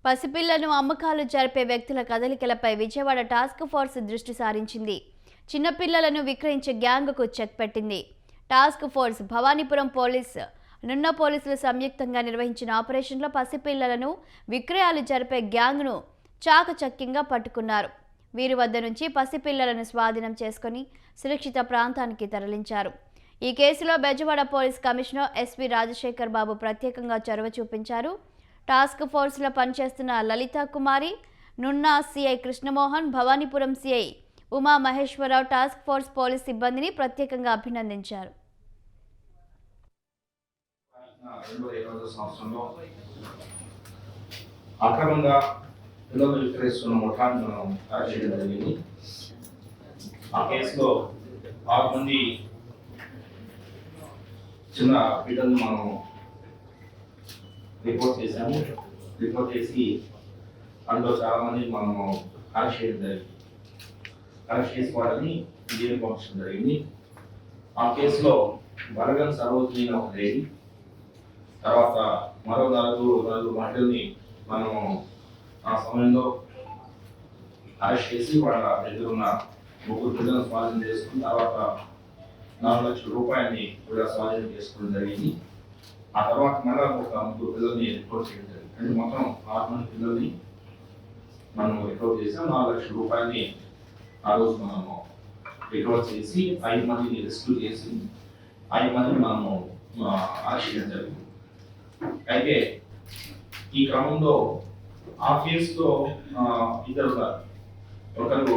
పసిపిల్లను అమ్మకాలు జరిపే వ్యక్తుల కదలికలపై విజయవాడ టాస్క్ ఫోర్స్ దృష్టి సారించింది. చిన్నపిల్లలను విక్రయించే గ్యాంగ్కు చెక్ పెట్టింది. టాస్క్ ఫోర్స్ భవానీపురం పోలీస్, నున్న పోలీసులు సంయుక్తంగా నిర్వహించిన ఆపరేషన్లో పసిపిల్లలను విక్రయాలు జరిపే గ్యాంగ్ను చాకచక్యంగా పట్టుకున్నారు. వీరి వద్ద నుంచి పసిపిల్లలను స్వాధీనం చేసుకుని సురక్షిత ప్రాంతానికి తరలించారు. ఈ కేసులో Bezawada police commissioner SV Rajasekhar Babu ప్రత్యేకంగా చొరవ చూపించారు. టాస్క్ ఫోర్స్లో పనిచేస్తున్న Lalitha Kumari, Nunna CI Krishnamohan, Bhavanipuram CI Uma Maheswararao task force police సిబ్బందిని ప్రత్యేకంగా అభినందించారు. అక్రమంగా పిల్లలు విక్రయిస్తున్న ముఠాన్ని మనం అరెస్ట్ చేయడం జరిగింది. ఆ కేసులో 6 మంది చిన్న బిడ్డలను మనం రిపోర్ట్ చేశాము. రిపోర్ట్ చేసి అందులో చాలా మంది మనము అరెస్ట్ చేయడం జరిగింది. అరెస్ట్ చేసి వాళ్ళని జైలు పంపించడం జరిగింది. ఆ కేసులో బలగం సరోజిని ఒక లేడీ, తర్వాత మరో నలుగురు మహిళల్ని మనము ఆ సమయంలో అరెస్ట్ చేసి వాళ్ళ దగ్గర ఉన్న 3 పిల్లలను స్వాధీనం చేసుకుని తర్వాత 4 లక్షల రూపాయలని కూడా స్వాధీనం చేసుకోవడం జరిగింది. ఆ తర్వాత మళ్ళీ ఒక 3 పిల్లల్ని రిపోర్ట్ చేయడం జరిగింది. అంటే మొత్తం 6 మంది పిల్లల్ని మనం రిపోర్ట్ చేసాం. 4 లక్షల రూపాయలని ఆ రోజు మనము రికవర్ చేసి 5 మందిని రెస్క్యూ చేసి 5 మందిని మనము అరెస్ట్ చేయడం జరిగింది. అయితే ఈ క్రమంలో ఆ కేసులో ఇద్దరు, ఒకరు